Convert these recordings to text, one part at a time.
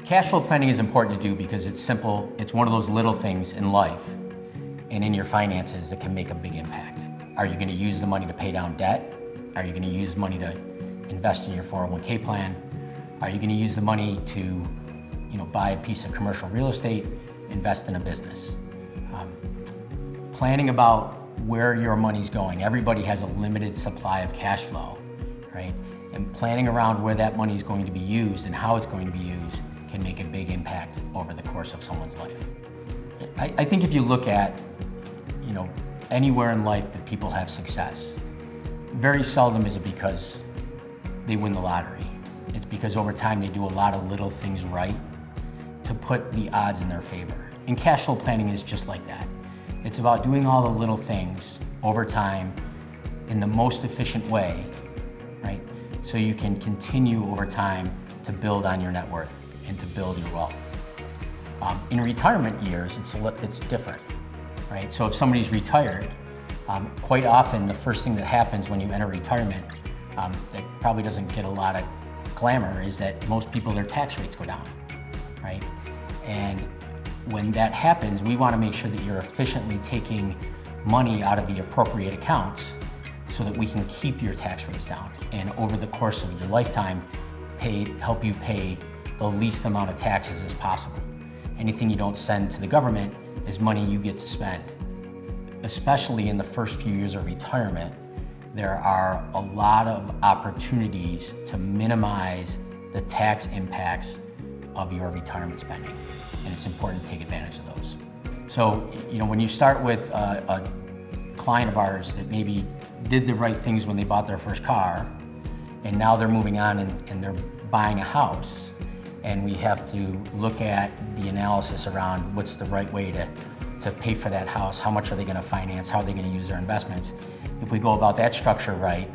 Cash flow planning is important to do because it's simple. It's one of those little things in life and in your finances that can make a big impact. Are you going to use the money to pay down debt? Are you going to use money to invest in your 401k plan? Are you going to use the money to buy a piece of commercial real estate, invest in a business? Planning about where your money's going. Everybody has a limited supply of cash flow, right? And planning around where that money is going to be used and how it's going to be used can make a big impact over the course of someone's life. I think if you look at, anywhere in life that people have success, very seldom is it because they win the lottery. It's because over time they do a lot of little things right to put the odds in their favor. And cash flow planning is just like that. It's about doing all the little things over time in the most efficient way, right? So you can continue over time to build on your net worth and to build your wealth. In retirement years, it's different, right? So if somebody's retired, quite often the first thing that happens when you enter retirement that probably doesn't get a lot of glamour is that most people, their tax rates go down, right? And when that happens, we want to make sure that you're efficiently taking money out of the appropriate accounts so that we can keep your tax rates down. And over the course of your lifetime, help you pay the least amount of taxes as possible. Anything you don't send to the government is money you get to spend. Especially in the first few years of retirement, there are a lot of opportunities to minimize the tax impacts of your retirement spending. And it's important to take advantage of those. So, when you start with a client of ours that maybe did the right things when they bought their first car, and now they're moving on and they're buying a house, and we have to look at the analysis around what's the right way to pay for that house, how much are they going to finance, how are they going to use their investments. If we go about that structure right,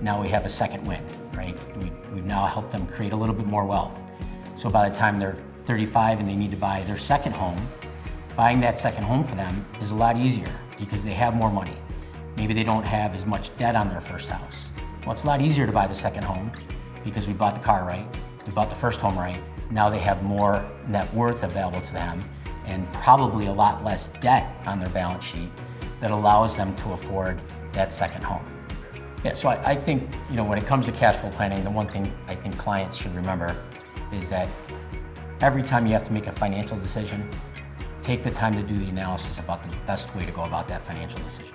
now we have a second win, right? We've now helped them create a little bit more wealth. So by the time they're 35 and they need to buy their second home, buying that second home for them is a lot easier because they have more money. Maybe they don't have as much debt on their first house. Well, it's a lot easier to buy the second home because we bought the car right, we bought the first home right. Now they have more net worth available to them and probably a lot less debt on their balance sheet that allows them to afford that second home. Yeah, so I think, when it comes to cash flow planning, the one thing I think clients should remember is that every time you have to make a financial decision, take the time to do the analysis about the best way to go about that financial decision.